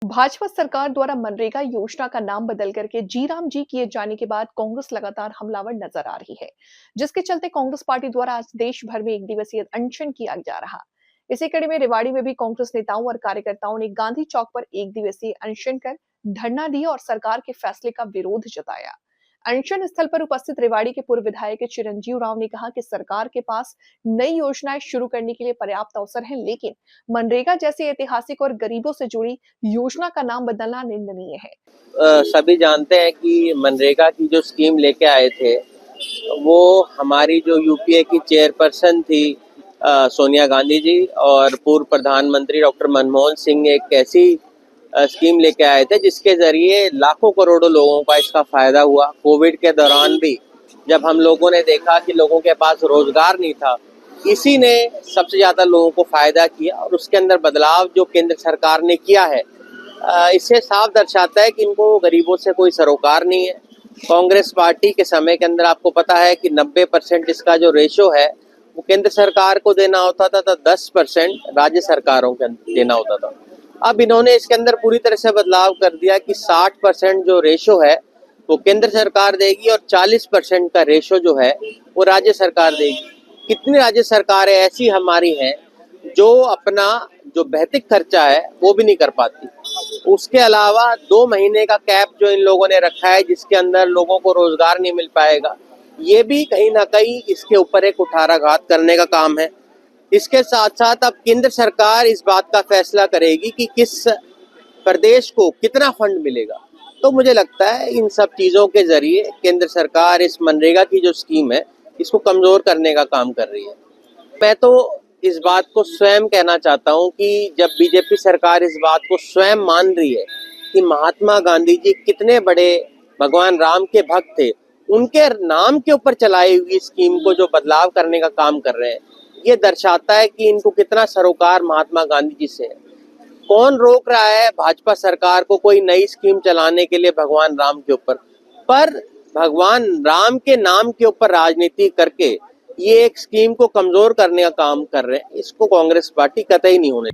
भाजपा सरकार द्वारा मनरेगा योजना का नाम बदल करके जी राम जी किए जाने के बाद कांग्रेस लगातार हमलावर नजर आ रही है, जिसके चलते कांग्रेस पार्टी द्वारा आज देश भर में एक दिवसीय अनशन किया जा रहा। इसी कड़ी में रेवाड़ी में भी कांग्रेस नेताओं और कार्यकर्ताओं ने गांधी चौक पर एक दिवसीय अनशन कर धरना दिया और सरकार के फैसले का विरोध जताया। अनशन स्थल पर उपस्थित रेवाड़ी के पूर्व विधायक चिरंजीव राव ने कहा कि सरकार के पास नई योजनाएं शुरू करने के लिए पर्याप्त अवसर है, लेकिन मनरेगा जैसी ऐतिहासिक और गरीबों से जुड़ी योजना का नाम बदलना निंदनीय है। सभी जानते हैं कि मनरेगा की जो स्कीम लेके आए थे वो हमारी जो यूपीए की चेयरपर्सन थी सोनिया गांधी जी और पूर्व प्रधानमंत्री डॉक्टर मनमोहन सिंह एक ऐसी स्कीम लेके आए थे जिसके जरिए लाखों करोड़ों लोगों का इसका फायदा हुआ। कोविड के दौरान भी जब हम लोगों ने देखा कि लोगों के पास रोजगार नहीं था, इसी ने सबसे ज्यादा लोगों को फायदा किया और उसके अंदर बदलाव जो केंद्र सरकार ने किया है इससे साफ दर्शाता है कि इनको गरीबों से कोई सरोकार नहीं है। कांग्रेस पार्टी के समय के अंदर आपको पता है कि 90% इसका जो रेशो है वो केंद्र सरकार को देना होता था, तो 10% राज्य सरकारों को देना होता था। अब इन्होंने इसके अंदर पूरी तरह से बदलाव कर दिया कि 60% जो रेशो है वो केंद्र सरकार देगी और 40% का रेशो जो है वो राज्य सरकार देगी। कितनी राज्य सरकारें ऐसी हमारी हैं जो अपना जो भौतिक खर्चा है वो भी नहीं कर पाती। उसके अलावा 2 महीने का कैप जो इन लोगों ने रखा है जिसके अंदर लोगों को रोजगार नहीं मिल पाएगा, ये भी कहीं ना कहीं इसके ऊपर एक कुठाराघात करने का काम है। इसके साथ साथ अब केंद्र सरकार इस बात का फैसला करेगी कि किस प्रदेश को कितना फंड मिलेगा। तो मुझे लगता है इन सब चीज़ों के जरिए केंद्र सरकार इस मनरेगा की जो स्कीम है इसको कमज़ोर करने का काम कर रही है। मैं तो इस बात को स्वयं कहना चाहता हूं कि जब बीजेपी सरकार इस बात को स्वयं मान रही है कि महात्मा गांधी जी कितने बड़े भगवान राम के भक्त थे, उनके नाम के ऊपर चलाई हुई स्कीम को जो बदलाव करने का काम कर रहे हैं, ये दर्शाता है कि इनको कितना सरोकार महात्मा गांधी जी से है। कौन रोक रहा है भाजपा सरकार को कोई नई स्कीम चलाने के लिए भगवान राम के ऊपर? पर भगवान राम के नाम के ऊपर राजनीति करके ये एक स्कीम को कमजोर करने का काम कर रहे हैं, इसको कांग्रेस पार्टी कतई नहीं होने